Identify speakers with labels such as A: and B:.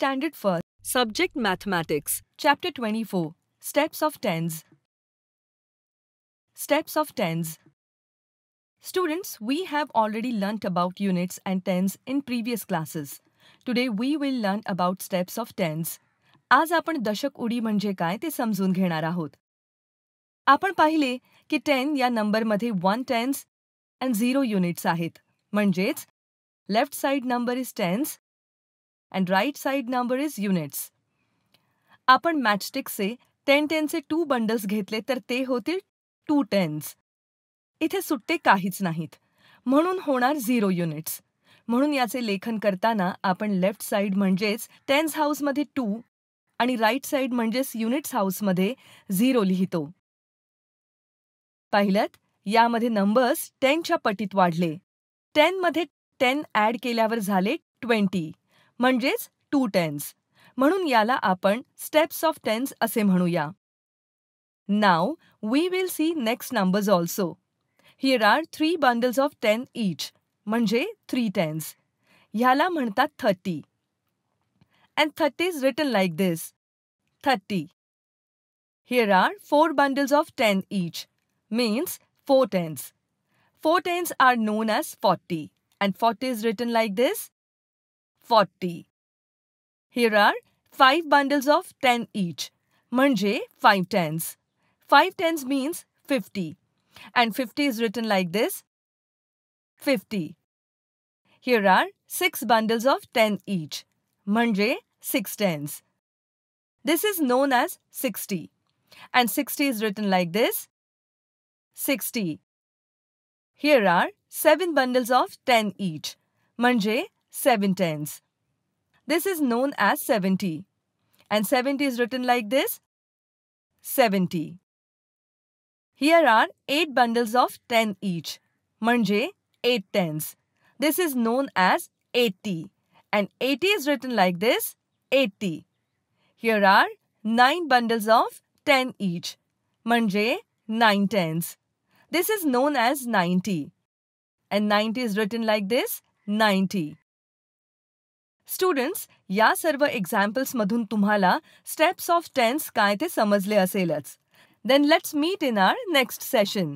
A: Standard First, Subject Mathematics, Chapter 24, Steps of Tens. Steps of Tens. Students, we have already learnt about units and tens in previous classes. Today we will learn about steps of tens. आज आपण दशक उडी म्हणजे काय ते समजून घेणार आहोत. आपण पाहिले की 10 या नंबरमध्ये 1 tens and 0 units आहेत. म्हणजेच left side number is tens and right side number is units. आपण मॅचस्टिकचे 10 चे 2 बंडल्स घेतले तर ते होतील 2 tens. इथे सुट्टे काहीच नाहीत. म्हणून होणार 0 युनिट्स. म्हणून याचे लेखन करताना आपण लेफ्ट साइड म्हणजेच टेन्स हाऊसमध्ये 2 आणि राईट साइड म्हणजेच युनिट्स हाऊसमध्ये 0 लिहितो. पाहिलं, यामध्ये नंबर्स 10च्या पटीत वाढले. 10 मध्ये 10 ॲड केल्यावर झाले 20 म्हणजेच 2 tens. म्हणून याला आपण स्टेप्स ऑफ टेन्स असे म्हणूया. Now we will see next numbers also. Here are 3 bundles of 10 each, म्हणजे 3 tens. ह्याला म्हणतात 30. And 30 is written like this. 30. Here are 4 bundles of 10 each, means 4 tens. 4 tens are known as 40. And 40 is written like this. 40. Here are 5 bundles of 10 each, म्हणजे 5 tens. 5 tens means 50. And 50 is written like this. 50. Here are 6 bundles of 10 each, म्हणजे 6 tens. This is known as 60. And 60 is written like this. 60. Here are 7 bundles of 10 each, म्हणजे 7 tens. This is known as 70. And 70 is written like this. 70. Here are 8 bundles of 10 each, म्हणजे 8 tens. This is known as 80. And 80 is written like this. 80. Here are 9 bundles of 10 each, म्हणजे 9 tens. This is known as 90. And 90 is written like this. 90. Students, या सर्व एक्झाम्पल्समधून तुम्हाला steps of tense काय ते समजले असेलच. Then let's meet in our next session.